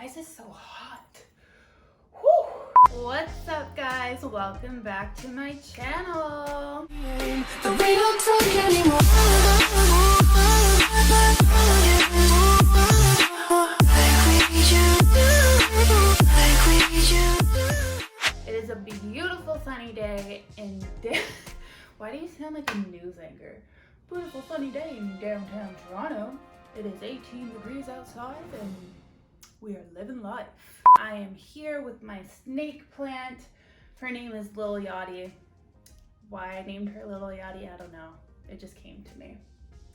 is this so hot? Whew. What's up, guys? Welcome back to my channel. But we don't talk anymore. It is a beautiful sunny day in Why do you sound like a news anchor? Beautiful sunny day in downtown Toronto. It is 18 degrees outside and we are living life. I am here with my snake plant. Her name is Lil Yachty. Why I named her Lil Yachty, I don't know. It just came to me.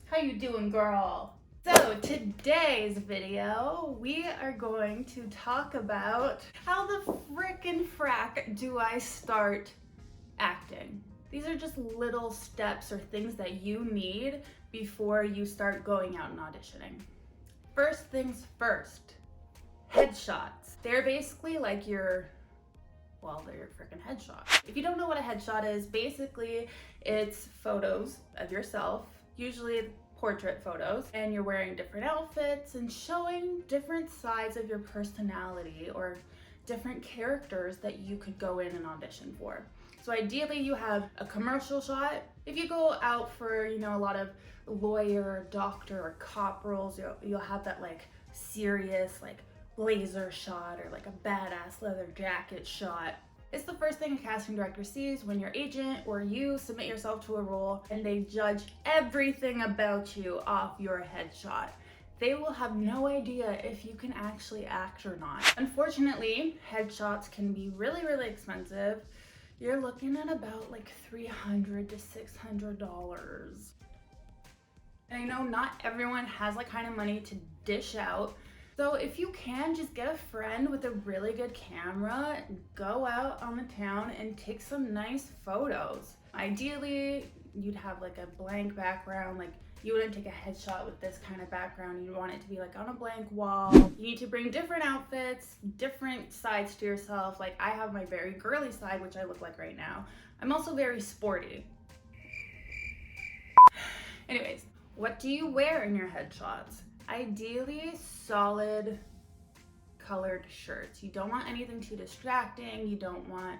How you doing, girl? So today's video, we are going to talk about how the frickin' frack do I start acting. These are just little steps or things that you need before you start going out and auditioning. First things first, headshots. They're basically like they're your freaking headshot. If you don't know what a headshot is, basically it's photos of yourself, usually portrait photos, and you're wearing different outfits and showing different sides of your personality or different characters that you could go in and audition for. So ideally you have a commercial shot. If you go out for, a lot of lawyer, doctor, or cop roles, you'll have that like serious like blazer shot or like a badass leather jacket shot. It's the first thing a casting director sees when your agent or you submit yourself to a role and they judge everything about you off your headshot. They will have no idea if you can actually act or not. Unfortunately, headshots can be really, really expensive. You're looking at about like $300 to $600. And I know not everyone has that kind of money to dish out. So if you can, just get a friend with a really good camera, go out on the town and take some nice photos. Ideally, you'd have like a blank background. Like you wouldn't take a headshot with this kind of background. You'd want it to be like on a blank wall. You need to bring different outfits, different sides to yourself. Like I have my very girly side, which I look like right now. I'm also very sporty. Anyways, what do you wear in your headshots? Ideally, solid colored shirts. You don't want anything too distracting. You don't want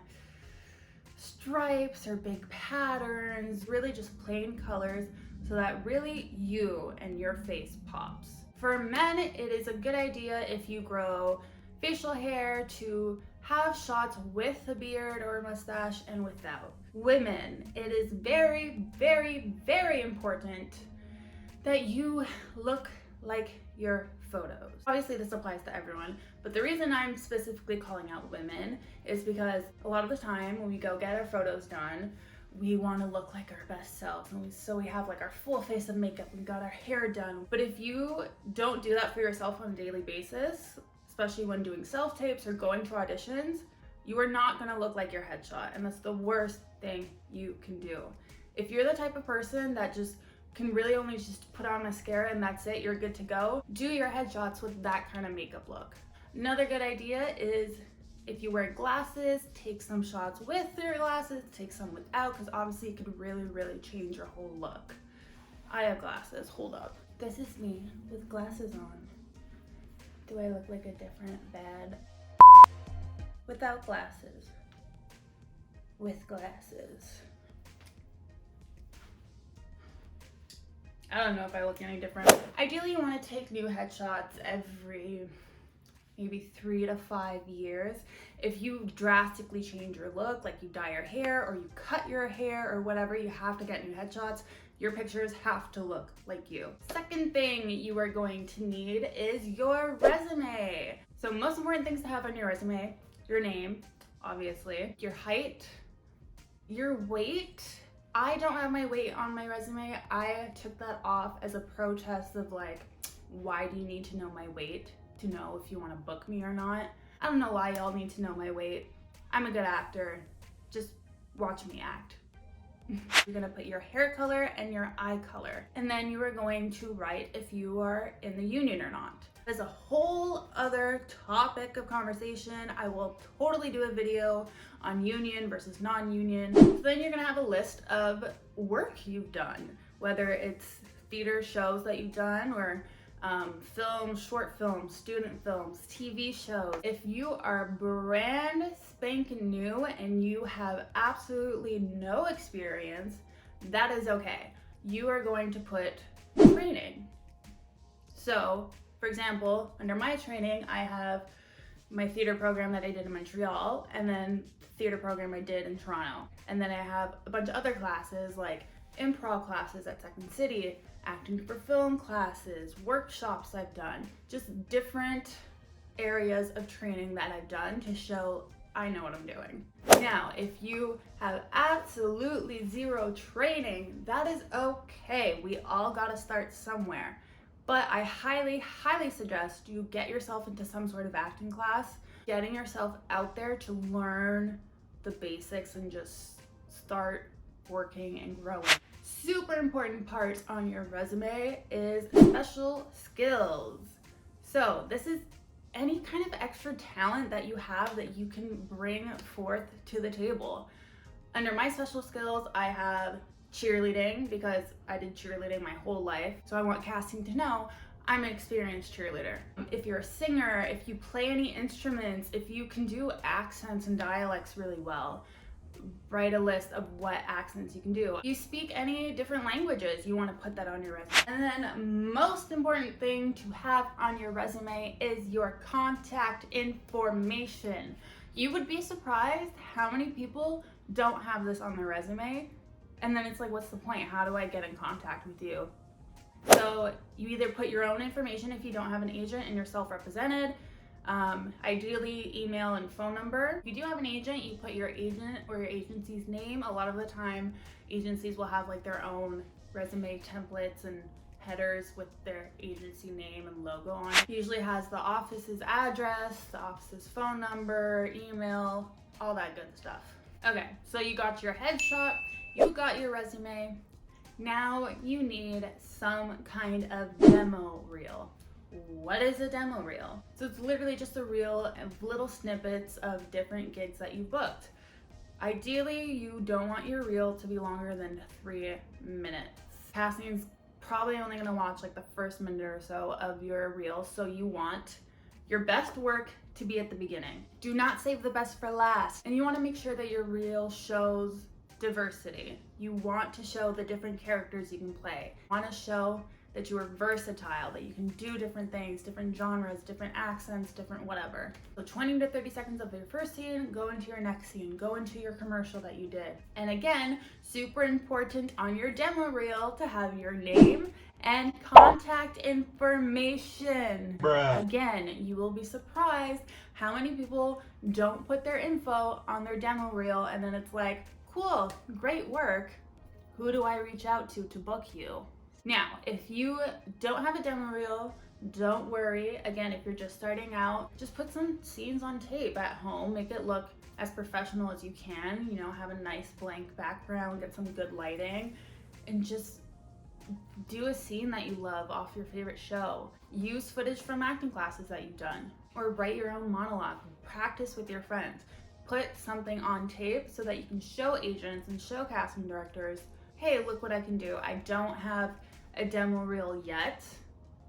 stripes or big patterns, really just plain colors so that really you and your face pops. For men, it is a good idea if you grow facial hair to have shots with a beard or a mustache and without. Women, it is very, very, very important that you look like your photos. Obviously this applies to everyone, but the reason I'm specifically calling out women is because a lot of the time when we go get our photos done, we want to look like our best selves, and so we have like our full face of makeup, we got our hair done. But if you don't do that for yourself on a daily basis, especially when doing self-tapes or going to auditions, you are not going to look like your headshot, and that's the worst thing you can do. If you're the type of person that just can really only just put on mascara and that's it, you're good to go, do your headshots with that kind of makeup look. Another good idea is if you wear glasses, take some shots with your glasses, take some without, because obviously it could really, really change your whole look. I have glasses, hold up. This is me with glasses on. Do I look like a different bad? Without glasses. With glasses. I don't know if I look any different. Ideally, you want to take new headshots every maybe 3 to 5 years. If you drastically change your look, like you dye your hair or you cut your hair or whatever, you have to get new headshots. Your pictures have to look like you. Second thing you are going to need is your resume. So most important things to have on your resume, your name, obviously, your height, your weight. I don't have my weight on my resume. I took that off as a protest of like, why do you need to know my weight to know if you want to book me or not? I don't know why y'all need to know my weight. I'm a good actor. Just watch me act. You're gonna put your hair color and your eye color. And then you are going to write if you are in the union or not. There's a whole other topic of conversation. I will totally do a video on union versus non-union. So then you're gonna have a list of work you've done, whether it's theater shows that you've done or films, short films, student films, TV shows. If you are brand spanking new and you have absolutely no experience, that is okay. You are going to put training. So, for example, under my training, I have my theater program that I did in Montreal, and then the theater program I did in Toronto. And then I have a bunch of other classes like improv classes at Second City, acting for film classes, workshops I've done, just different areas of training that I've done to show I know what I'm doing. Now, if you have absolutely zero training, that is okay. We all gotta start somewhere. But I highly, highly suggest you get yourself into some sort of acting class, getting yourself out there to learn the basics and just start working and growing. Super important part on your resume is special skills. So this is any kind of extra talent that you have that you can bring forth to the table. Under my special skills, I have cheerleading because I did cheerleading my whole life. So I want casting to know I'm an experienced cheerleader. If you're a singer, if you play any instruments, if you can do accents and dialects really well, write a list of what accents you can do. If you speak any different languages, you want to put that on your resume. And then most important thing to have on your resume is your contact information. You would be surprised how many people don't have this on their resume. And then it's like, what's the point? How do I get in contact with you? So you either put your own information if you don't have an agent and you're self-represented, ideally email and phone number. If you do have an agent, you put your agent or your agency's name. A lot of the time, agencies will have like their own resume templates and headers with their agency name and logo on it. Usually has the office's address, the office's phone number, email, all that good stuff. Okay, so you got your headshot, you got your resume. Now you need some kind of demo reel. What is a demo reel? So it's literally just a reel of little snippets of different gigs that you booked. Ideally, you don't want your reel to be longer than 3 minutes. Casting's probably only gonna watch like the first minute or so of your reel, so you want your best work to be at the beginning. Do not save the best for last. And you wanna make sure that your reel shows diversity. You want to show the different characters you can play. You want to show that you are versatile, that you can do different things, different genres, different accents, different whatever. So 20 to 30 seconds of your first scene, go into your next scene, go into your commercial that you did. And again, super important on your demo reel to have your name and contact information. Bruh. Again, you will be surprised how many people don't put their info on their demo reel, and then it's like, cool, great work. Who do I reach out to book you? Now, if you don't have a demo reel, don't worry. Again, if you're just starting out, just put some scenes on tape at home. Make it look as professional as you can. You know, have a nice blank background, get some good lighting, and just do a scene that you love off your favorite show. Use footage from acting classes that you've done, or write your own monologue. Practice with your friends. Put something on tape so that you can show agents and show casting directors, hey, look what I can do. I don't have a demo reel yet,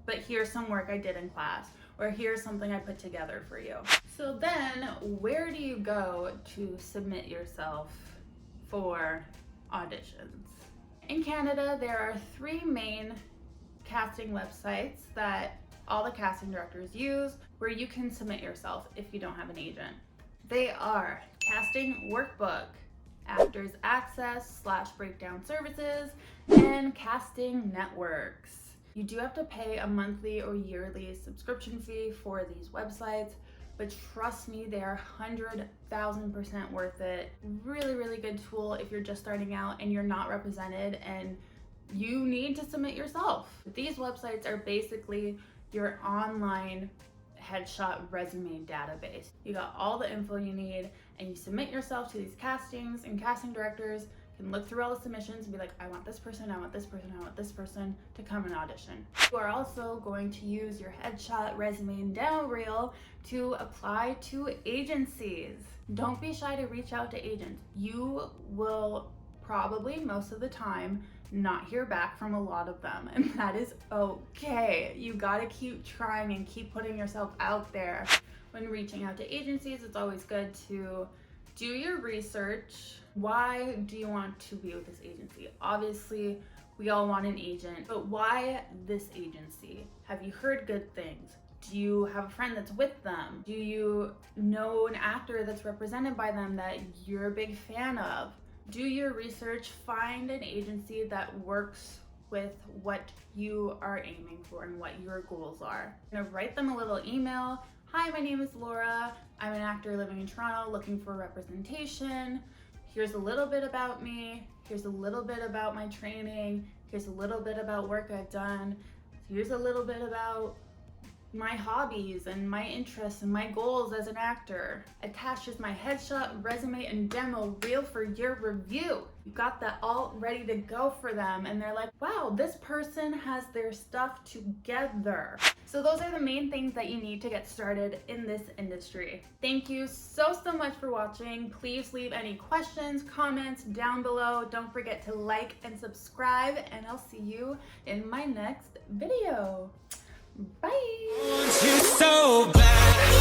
but here's some work I did in class, or here's something I put together for you. So then, where do you go to submit yourself for auditions? In Canada, there are 3 main casting websites that all the casting directors use where you can submit yourself if you don't have an agent. They are Casting Workbook, Actors Access / Breakdown Services, and Casting Networks. You do have to pay a monthly or yearly subscription fee for these websites, but trust me, they are 100,000% worth it. Really, really good tool if you're just starting out and you're not represented and you need to submit yourself. These websites are basically your online headshot resume database. You got all the info you need and you submit yourself to these castings, and casting directors can look through all the submissions and be like, I want this person, I want this person, I want this person to come and audition. You are also going to use your headshot, resume, and demo reel to apply to agencies. Don't be shy to reach out to agents. You will probably most of the time not hear back from a lot of them, and that is okay. You gotta keep trying and keep putting yourself out there. When reaching out to agencies, it's always good to do your research. Why do you want to be with this agency? Obviously, we all want an agent, but why this agency? Have you heard good things? Do you have a friend that's with them? Do you know an actor that's represented by them that you're a big fan of? Do your research, find an agency that works with what you are aiming for and what your goals are. I'm gonna write them a little email. Hi, my name is Laura. I'm an actor living in Toronto looking for representation. Here's a little bit about me. Here's a little bit about my training. Here's a little bit about work I've done. Here's a little bit about my hobbies and my interests and my goals as an actor. Attached is my headshot, resume, and demo reel for your review. You got that all ready to go for them, and they're like, wow, this person has their stuff together. So those are the main things that you need to get started in this industry. Thank you so much for watching. Please leave any questions, comments down below. Don't forget to like and subscribe, and I'll see you in my next video. Bye. You so bad.